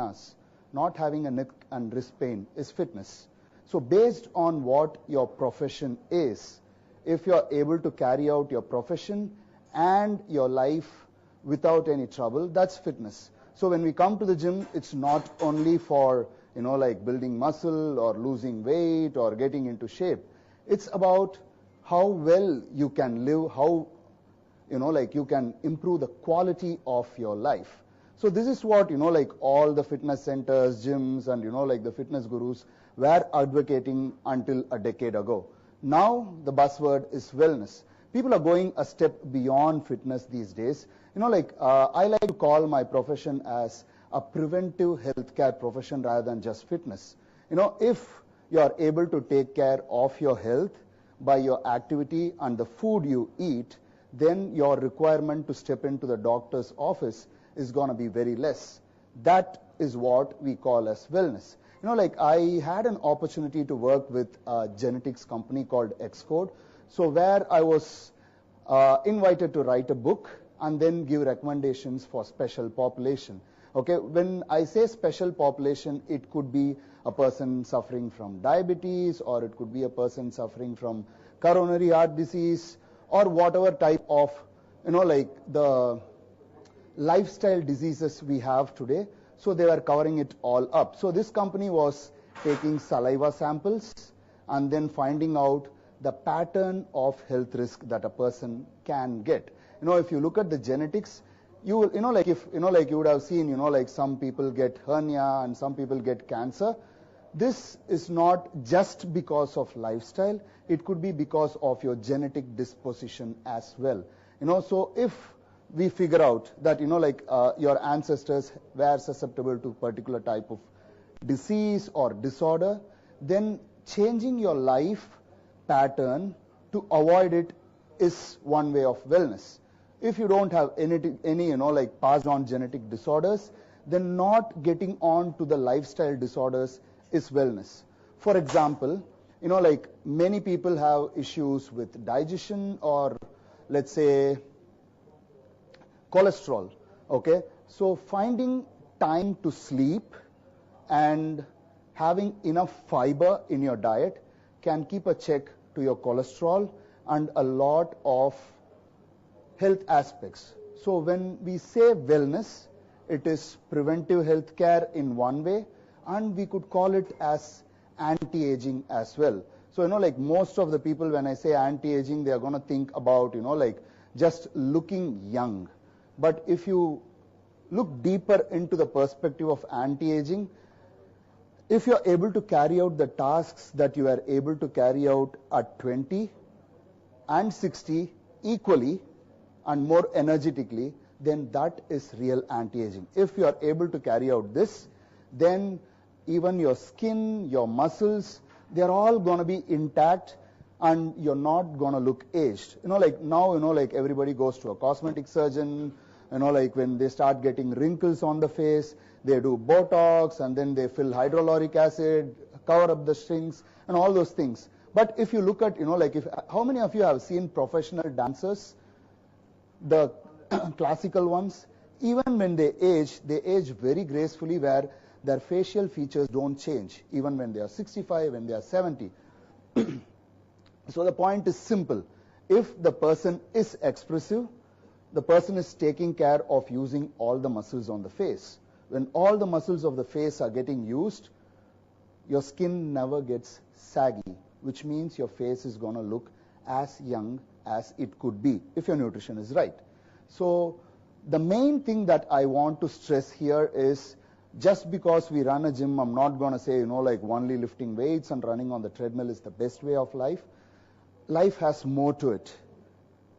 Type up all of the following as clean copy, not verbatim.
us, not having a neck and wrist pain is fitness. So based on what your profession is, if you're able to carry out your profession and your life without any trouble, that's fitness. So when we come to the gym, it's not only for, like building muscle or losing weight or getting into shape. It's about how well you can live, how, like you can improve the quality of your life. So this is what, like all the fitness centers, gyms, and, like the fitness gurus were advocating until a decade ago. Now the buzzword is wellness. People are going a step beyond fitness these days. I like to call my profession as a preventive healthcare profession rather than just fitness. If you are able to take care of your health by your activity and the food you eat, then your requirement to step into the doctor's office is going to be very less. That is what we call as wellness. I had an opportunity to work with a genetics company called Xcode, so where I was invited to write a book and then give recommendations for special population. Okay, when I say special population, it could be a person suffering from diabetes, or it could be a person suffering from coronary heart disease, or whatever type of, like the lifestyle diseases we have today. So they were covering it all up. So this company was taking saliva samples and then finding out the pattern of health risk that a person can get. If you look at the genetics, you will, like if, like you would have seen, like some people get hernia and some people get cancer. This is not just because of lifestyle. It could be because of your genetic disposition as well. So if we figure out that, your ancestors were susceptible to particular type of disease or disorder, then changing your life pattern to avoid it is one way of wellness. If you don't have any like passed on genetic disorders, then not getting on to the lifestyle disorders is wellness. For example, like many people have issues with digestion or let's say cholesterol. Okay, so finding time to sleep and having enough fiber in your diet can keep a check to your cholesterol and a lot of health aspects. So when we say wellness, it is preventive health care in one way, and we could call it as anti-aging as well. So like most of the people, when I say anti-aging, they are going to think about like just looking young. But if you look deeper into the perspective of anti-aging, if you are able to carry out the tasks that you are able to carry out at 20 and 60 equally and more energetically, then that is real anti-aging. If you are able to carry out this, then even your skin, your muscles, they are all going to be intact and you're not going to look aged. Like now, like everybody goes to a cosmetic surgeon, like when they start getting wrinkles on the face, they do Botox and then they fill hyaluronic acid, cover up the strings and all those things. But if you look at, like how many of you have seen professional dancers, the classical ones, even when they age very gracefully where their facial features don't change, even when they are 65, when they are 70. So the point is simple. If the person is expressive, the person is taking care of using all the muscles on the face. When all the muscles of the face are getting used, your skin never gets saggy, which means your face is going to look as young as it could be if your nutrition is right. So the main thing that I want to stress here is, just because we run a gym, I'm not going to say, like only lifting weights and running on the treadmill is the best way of life. Life has more to it.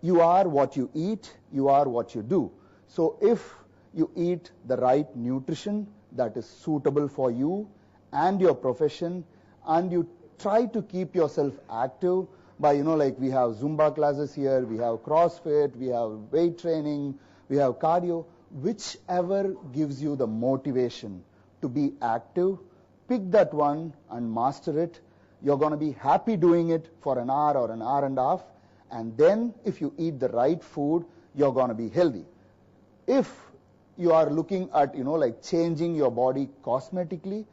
You are what you eat, you are what you do. So if you eat the right nutrition that is suitable for you and your profession, and you try to keep yourself active by, like we have Zumba classes here, we have CrossFit, we have weight training, we have cardio, whichever gives you the motivation to be active, pick that one and master it. You're going to be happy doing it for an hour or an hour and a half, and then if you eat the right food, you're going to be healthy. If you are looking at, like changing your body cosmetically,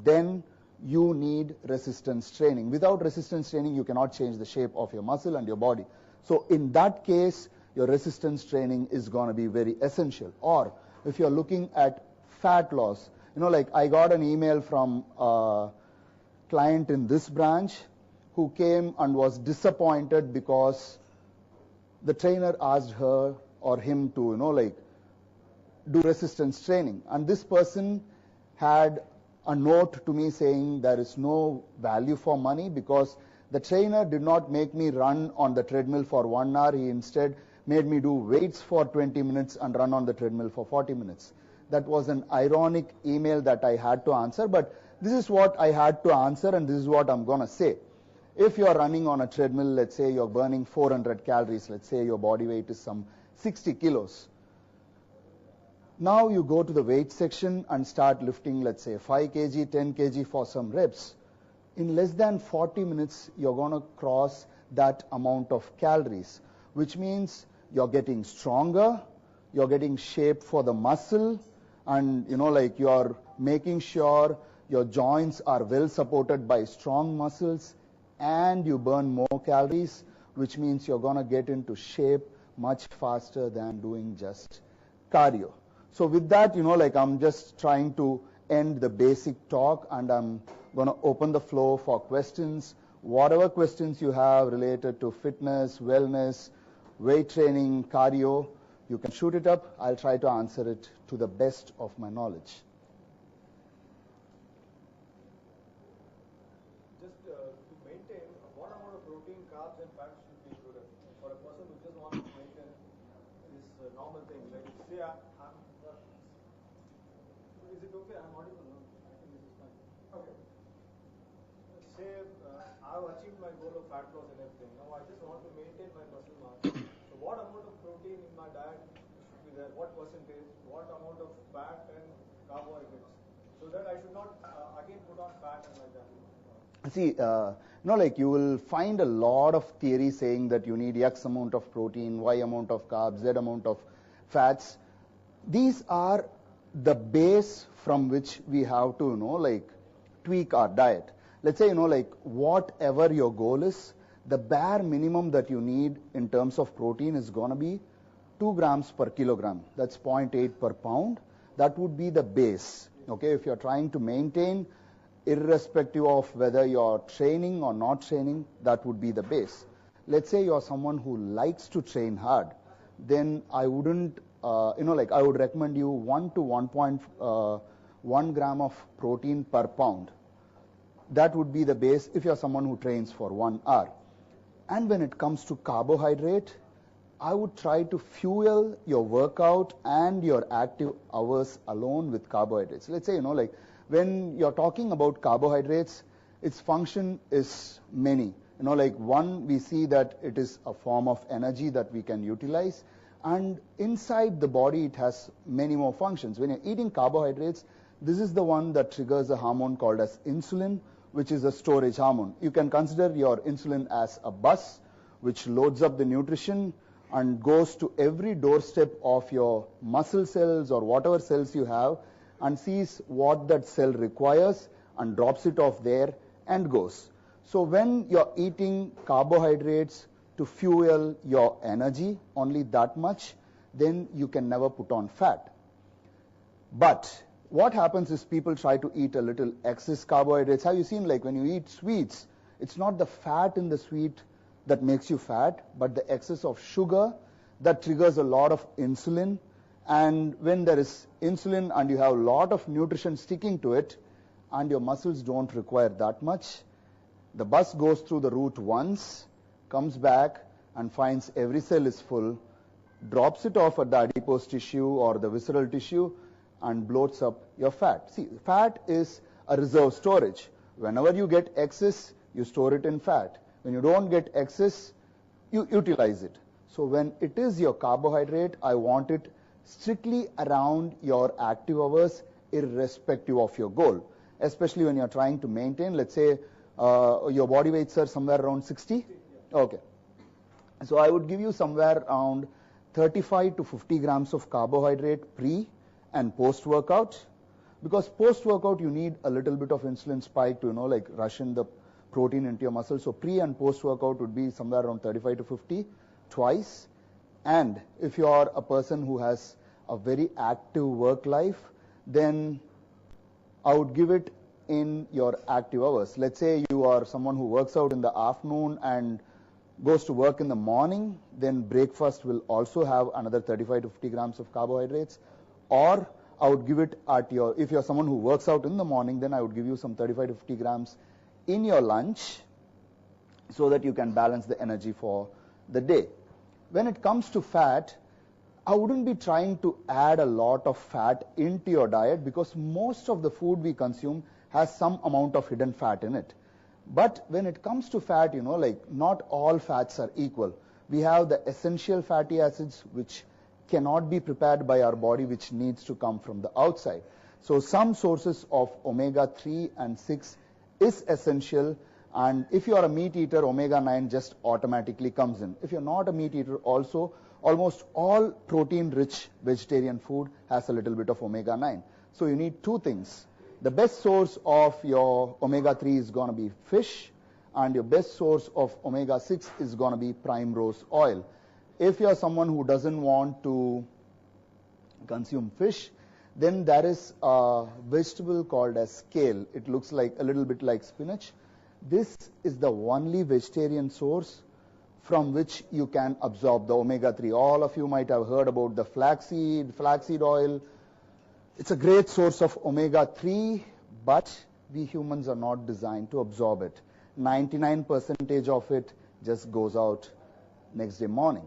then you need resistance training. Without resistance training, you cannot change the shape of your muscle and your body. So in that case, your resistance training is going to be very essential. Or if you're looking at fat loss, like I got an email from a client in this branch who came and was disappointed because the trainer asked her or him to, like do resistance training. And this person had a note to me saying there is no value for money because the trainer did not make me run on the treadmill for 1 hour. He instead made me do weights for 20 minutes and run on the treadmill for 40 minutes. That was an ironic email that I had to answer, but this is what I had to answer and this is what I'm going to say. If you're running on a treadmill, let's say you're burning 400 calories, let's say your body weight is some 60 kilos. Now you go to the weight section and start lifting, let's say 5 kg, 10 kg for some reps. In less than 40 minutes, you're going to cross that amount of calories, which means you're getting stronger, you're getting shape for the muscle, and like you're making sure your joints are well supported by strong muscles, and you burn more calories, which means you're going to get into shape much faster than doing just cardio. So with that, like I'm just trying to end the basic talk, and I'm going to open the floor for questions. Whatever questions you have related to fitness, wellness, weight training, cardio, you can shoot it up. I'll try to answer it to the best of my knowledge. Just to maintain, what amount of protein, carbs and fats should be included for a person who just wants to maintain this normal thing? Like say is it okay? I'm audible. No? I think this is fine. Okay. Say I've achieved my goal of fat loss and everything. Now I just want to maintain my muscle mass. So what amount of protein in my diet should be there? What percentage? What amount of fat and carbohydrates? So that I should not again put on fat and like that. See, like you will find a lot of theory saying that you need X amount of protein, Y amount of carbs, Z amount of fats. These are the base from which we have to, like tweak our diet. Let's say, like whatever your goal is, the bare minimum that you need in terms of protein is going to be 2 grams per kilogram. That's 0.8 per pound. That would be the base. Okay, if you're trying to maintain, irrespective of whether you're training or not training, that would be the base. Let's say you're someone who likes to train hard, then I wouldn't, like I would recommend you 1 to 1.1 gram of protein per pound. That would be the base if you're someone who trains for 1 hour. And when it comes to carbohydrate, I would try to fuel your workout and your active hours alone with carbohydrates. Let's say, like when you're talking about carbohydrates, its function is many. Like one, we see that it is a form of energy that we can utilize. And inside the body, it has many more functions. When you're eating carbohydrates, this is the one that triggers a hormone called as insulin, which is a storage hormone. You can consider your insulin as a bus, which loads up the nutrition and goes to every doorstep of your muscle cells or whatever cells you have and sees what that cell requires and drops it off there and goes. So when you're eating carbohydrates to fuel your energy, only that much, then you can never put on fat. But what happens is people try to eat a little excess carbohydrates. Have you seen, like when you eat sweets, it's not the fat in the sweet that makes you fat, but the excess of sugar that triggers a lot of insulin. And when there is insulin and you have a lot of nutrition sticking to it and your muscles don't require that much, the bus goes through the route once, comes back and finds every cell is full, drops it off at the adipose tissue or the visceral tissue and bloats up your fat. See, fat is a reserve storage. Whenever you get excess, you store it in fat. When you don't get excess, you utilize it. So when it is your carbohydrate, I want it strictly around your active hours, irrespective of your goal. Especially when you're trying to maintain, let's say your body weights are somewhere around 60. Okay. So I would give you somewhere around 35 to 50 grams of carbohydrate pre and post-workout. Because post-workout, you need a little bit of insulin spike to, like rush in the protein into your muscle. So pre and post-workout would be somewhere around 35 to 50 twice. And if you are a person who has a very active work life, then I would give it in your active hours. Let's say you are someone who works out in the afternoon and goes to work in the morning, then breakfast will also have another 35 to 50 grams of carbohydrates. Or I would give it at your, if you're someone who works out in the morning, then I would give you some 35 to 50 grams in your lunch so that you can balance the energy for the day. When it comes to fat, I wouldn't be trying to add a lot of fat into your diet because most of the food we consume has some amount of hidden fat in it. But when it comes to fat, like not all fats are equal. We have the essential fatty acids which cannot be prepared by our body, which needs to come from the outside. So some sources of omega-3 and 6 is essential, and if you are a meat eater, omega-9 just automatically comes in. If you're not a meat eater also, almost all protein-rich vegetarian food has a little bit of omega-9. So you need two things. The best source of your omega-3 is going to be fish, and your best source of omega-6 is going to be prime rose oil. If you're someone who doesn't want to consume fish, then there is a vegetable called as kale. It looks like a little bit like spinach. This is the only vegetarian source from which you can absorb the omega-3. All of you might have heard about the flaxseed oil. It's a great source of omega-3, but we humans are not designed to absorb it. 99% of it just goes out next day morning.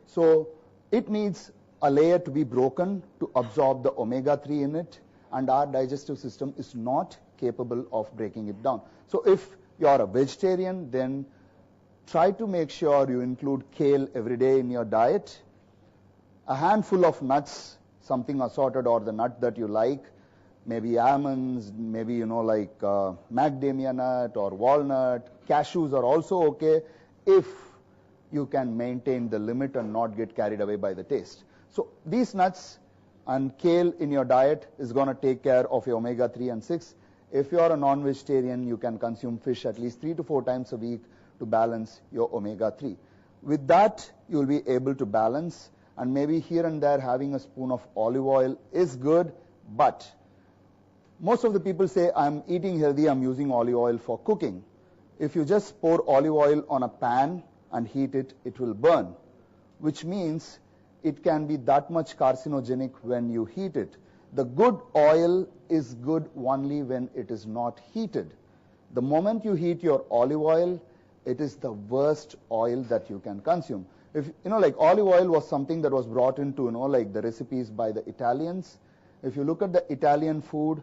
So it needs a layer to be broken to absorb the omega-3 in it, and our digestive system is not capable of breaking it down. So if you are a vegetarian, then try to make sure you include kale every day in your diet. A handful of nuts, something assorted, or the nut that you like, maybe almonds, maybe like macadamia nut or walnut. Cashews are also okay if you can maintain the limit and not get carried away by the taste. So these nuts and kale in your diet is going to take care of your omega-3 and 6. If you are a non-vegetarian, you can consume fish at least 3 to 4 times a week to balance your omega-3. With that, you will be able to balance, and maybe here and there having a spoon of olive oil is good, but most of the people say, I'm eating healthy, I'm using olive oil for cooking. If you just pour olive oil on a pan and heat it, it will burn, which means it can be that much carcinogenic when you heat it. The good oil is good only when it is not heated. The moment you heat your olive oil, it is the worst oil that you can consume. If like olive oil was something that was brought into like the recipes by the Italians. If you look at the Italian food,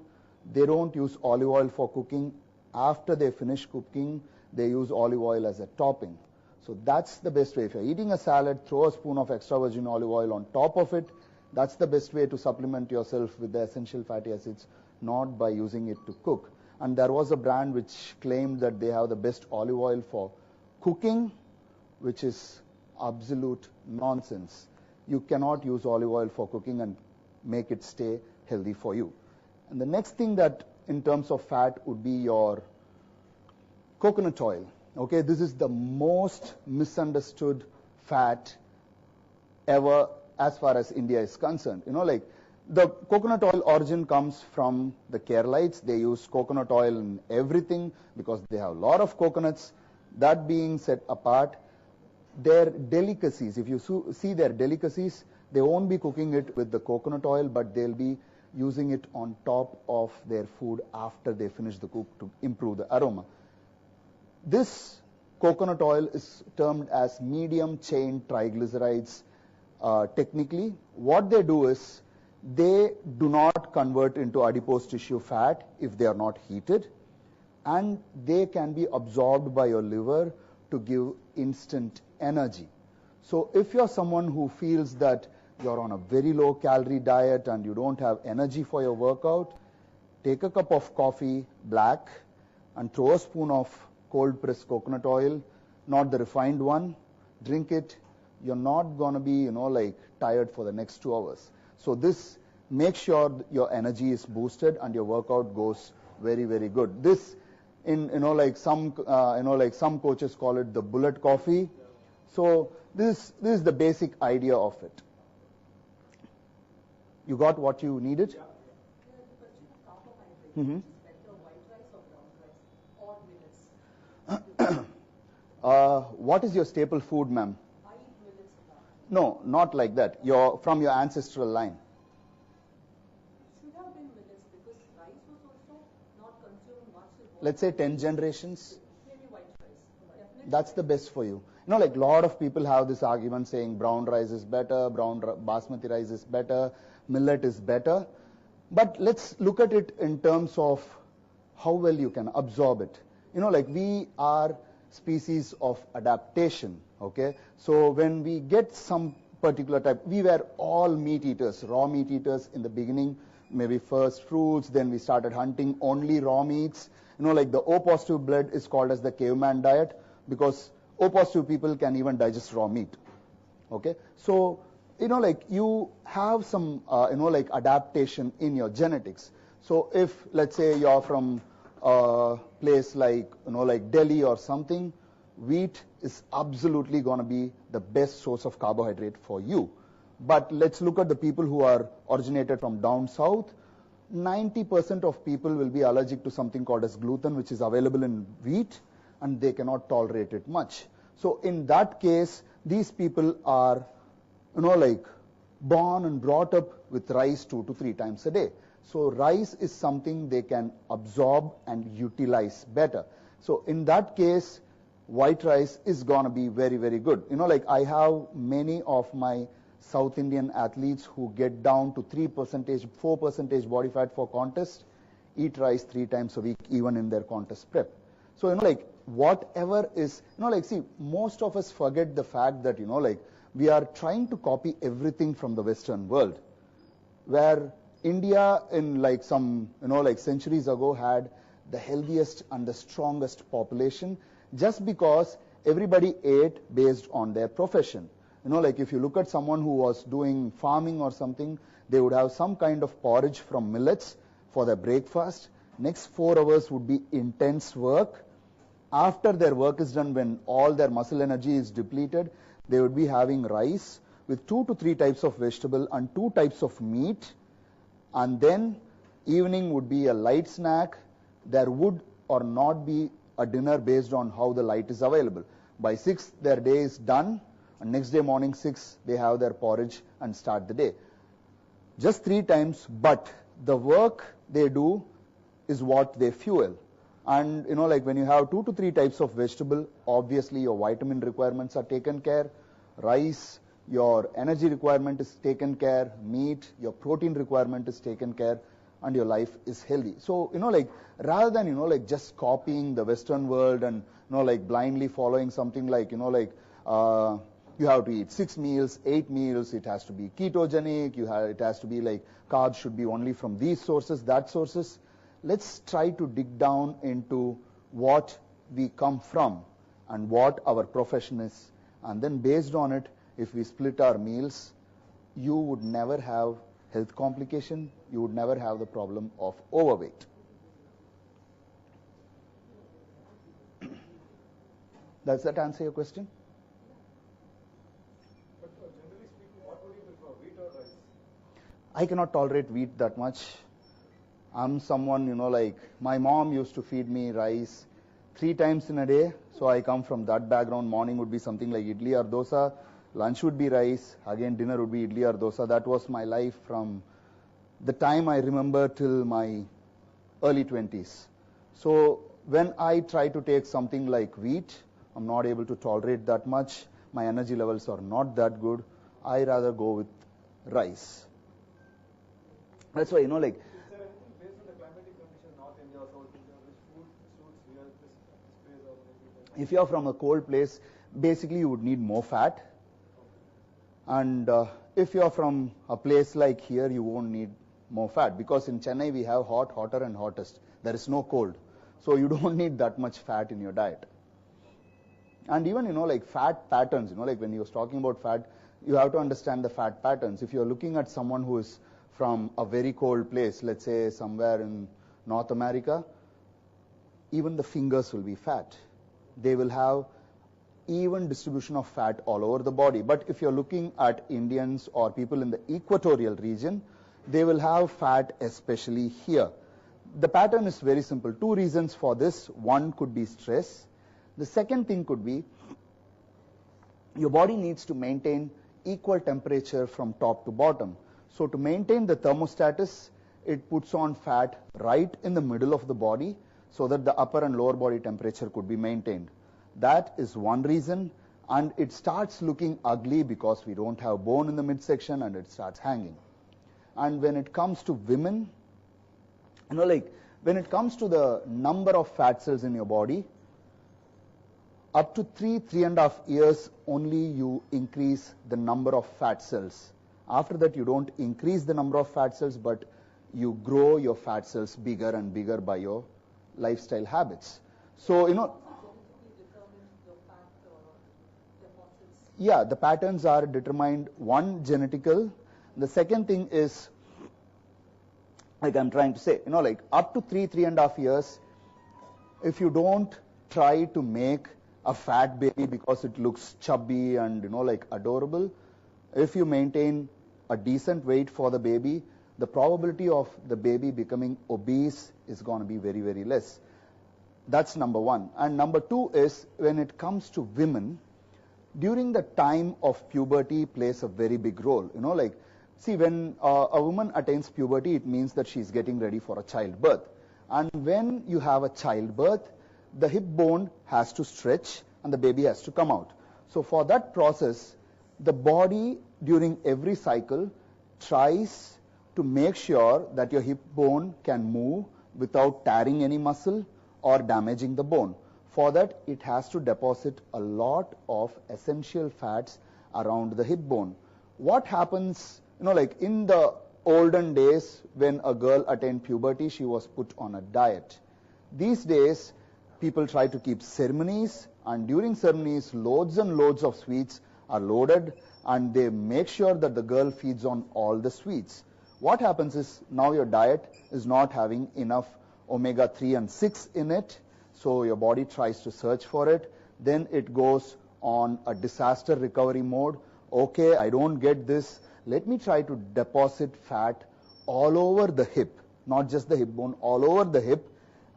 they don't use olive oil for cooking. After they finish cooking, they use olive oil as a topping. So that's the best way. If you're eating a salad, throw a spoon of extra virgin olive oil on top of it. That's the best way to supplement yourself with the essential fatty acids, not by using it to cook. And there was a brand which claimed that they have the best olive oil for cooking, which is absolute nonsense. You cannot use olive oil for cooking and make it stay healthy for you. And the next thing that in terms of fat would be your coconut oil. Okay, this is the most misunderstood fat ever as far as India is concerned. Like the coconut oil origin comes from the Keralites. They use coconut oil in everything because they have a lot of coconuts. That being set apart, their delicacies, if you see their delicacies, they won't be cooking it with the coconut oil, but they'll be using it on top of their food after they finish the cook to improve the aroma. This coconut oil is termed as medium chain triglycerides. Technically, what they do is they do not convert into adipose tissue fat if they are not heated, and they can be absorbed by your liver to give instant energy. So if you're someone who feels that you're on a very low calorie diet and you don't have energy for your workout, take a cup of coffee, black, and throw a spoon of cold pressed coconut oil, not the refined one, drink it. You're not going to be, like tired for the next 2 hours. So this make sure your energy is boosted and your workout goes very, very good. This, like some coaches call it the bullet coffee. So this is the basic idea of it. You got what you needed? Yeah, the question of carbohydrates, Mm-hmm. which is better, white rice or brown rice or millets? What is your staple food, ma'am? I eat millets a lot. No, not like that. From your ancestral line. Should have been millets because rice was also not consumed much. Let's say 10 generations. Maybe white rice. Definitely. That's the best for you. Like a lot of people have this argument saying brown rice is better, basmati rice is better, millet is better. But let's look at it in terms of how well you can absorb it. Like we are species of adaptation, okay? So when we get some particular type, we were all meat eaters, raw meat eaters in the beginning, maybe first fruits, then we started hunting only raw meats. Like the O positive blood is called as the caveman diet because O positive people can even digest raw meat, okay? So, like you have some, like adaptation in your genetics. So if, let's say you're from a place like, like Delhi or something, wheat is absolutely going to be the best source of carbohydrate for you. But let's look at the people who are originated from down south. 90% of people will be allergic to something called as gluten, which is available in wheat, and they cannot tolerate it much. So in that case, these people are, like born and brought up with rice 2 to 3 times a day. So rice is something they can absorb and utilize better. So in that case, white rice is going to be very, very good. Like I have many of my South Indian athletes who get down to 3%, 4% body fat for contest, eat rice 3 times a week, even in their contest prep. So, like whatever is, like see, most of us forget the fact that, like we are trying to copy everything from the Western world, where India in like some, like centuries ago had the healthiest and the strongest population just because everybody ate based on their profession. Like if you look at someone who was doing farming or something, they would have some kind of porridge from millets for their breakfast. Next 4 hours would be intense work. After their work is done, when all their muscle energy is depleted, they would be having rice with 2 to 3 types of vegetable and 2 types of meat. And then evening would be a light snack. There would or not be a dinner based on how the light is available. By 6, their day is done. And next day morning 6, they have their porridge and start the day. Just 3 times, but the work they do is what they fuel. And like when you have 2 to 3 types of vegetable, obviously your vitamin requirements are taken care. Rice, your energy requirement is taken care. Meat, your protein requirement is taken care, and your life is healthy. So like rather than like just copying the Western world and like blindly following something like you have to eat 6 meals, 8 meals, it has to be ketogenic, it has to be like carbs should be only from these sources, that sources. Let's try to dig down into what we come from and what our profession is. And then based on it, if we split our meals, you would never have health complication, you would never have the problem of overweight. Does that answer your question? But generally speaking, what would you prefer, wheat or rice? I cannot tolerate wheat that much. I'm someone, like my mom used to feed me rice 3 times in a day. So I come from that background. Morning would be something like idli or dosa. Lunch would be rice. Again, dinner would be idli or dosa. That was my life from the time I remember till my early 20s. So when I try to take something like wheat, I'm not able to tolerate that much. My energy levels are not that good. I rather go with rice. That's why, like, Is there anything based on the climatic condition, North India or South India, which food suits here this place or maybe? If you're from a cold place, basically you would need more fat. And if you're from a place like here, you won't need more fat because in Chennai we have hot, hotter and hottest. There is no cold. So you don't need that much fat in your diet. And even, like fat patterns, like when you was talking about fat, you have to understand the fat patterns. If you're looking at someone who is from a very cold place, let's say somewhere in North America, even the fingers will be fat. They will have even distribution of fat all over the body. But if you're looking at Indians or people in the equatorial region, they will have fat especially here. The pattern is very simple. Two reasons for this. One could be stress. The second thing could be your body needs to maintain equal temperature from top to bottom. So to maintain the thermostatus, it puts on fat right in the middle of the body so that the upper and lower body temperature could be maintained. That is one reason, and it starts looking ugly because we don't have bone in the midsection and it starts hanging. And when it comes to women, when it comes to the number of fat cells in your body, up to 3.5 years only you increase the number of fat cells. After that you don't increase the number of fat cells, but you grow your fat cells bigger and bigger by your lifestyle habits. So, yeah, the patterns are determined, one, genetical. The second thing is, like I'm trying to say, up to 3.5 years, if you don't try to make a fat baby because it looks chubby and, adorable, if you maintain a decent weight for the baby, the probability of the baby becoming obese is going to be very, very less. That's number one. And number two is, when it comes to women, during the time of puberty plays a very big role. See, when a woman attains puberty, it means that she's getting ready for a childbirth. And when you have a childbirth, the hip bone has to stretch and the baby has to come out. So for that process, the body during every cycle tries to make sure that your hip bone can move without tearing any muscle or damaging the bone. For that, it has to deposit a lot of essential fats around the hip bone. What happens, in the olden days when a girl attained puberty, she was put on a diet. These days, people try to keep ceremonies, and during ceremonies, loads and loads of sweets are loaded, and they make sure that the girl feeds on all the sweets. What happens is, now your diet is not having enough omega-3 and 6 in it, so your body tries to search for it. Then it goes on a disaster recovery mode. Okay, I don't get this. Let me try to deposit fat all over the hip, not just the hip bone, all over the hip,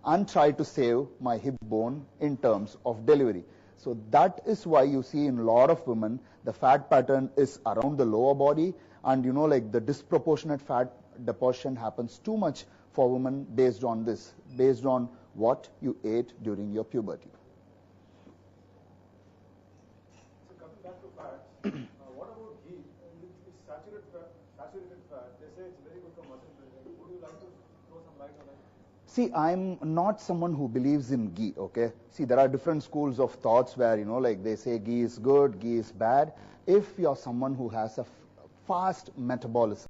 and try to save my hip bone in terms of delivery. So that is why you see in a lot of women, the fat pattern is around the lower body, and the disproportionate fat deposition happens too much for women based on this, based on what you ate during your puberty. So coming back to fat, what about ghee? It's saturated fat. They say it's very good for muscle building. Would you like to throw some light on that? See, I'm not someone who believes in ghee, okay? See, there are different schools of thoughts where, they say ghee is good, ghee is bad. If you're someone who has a fast metabolism,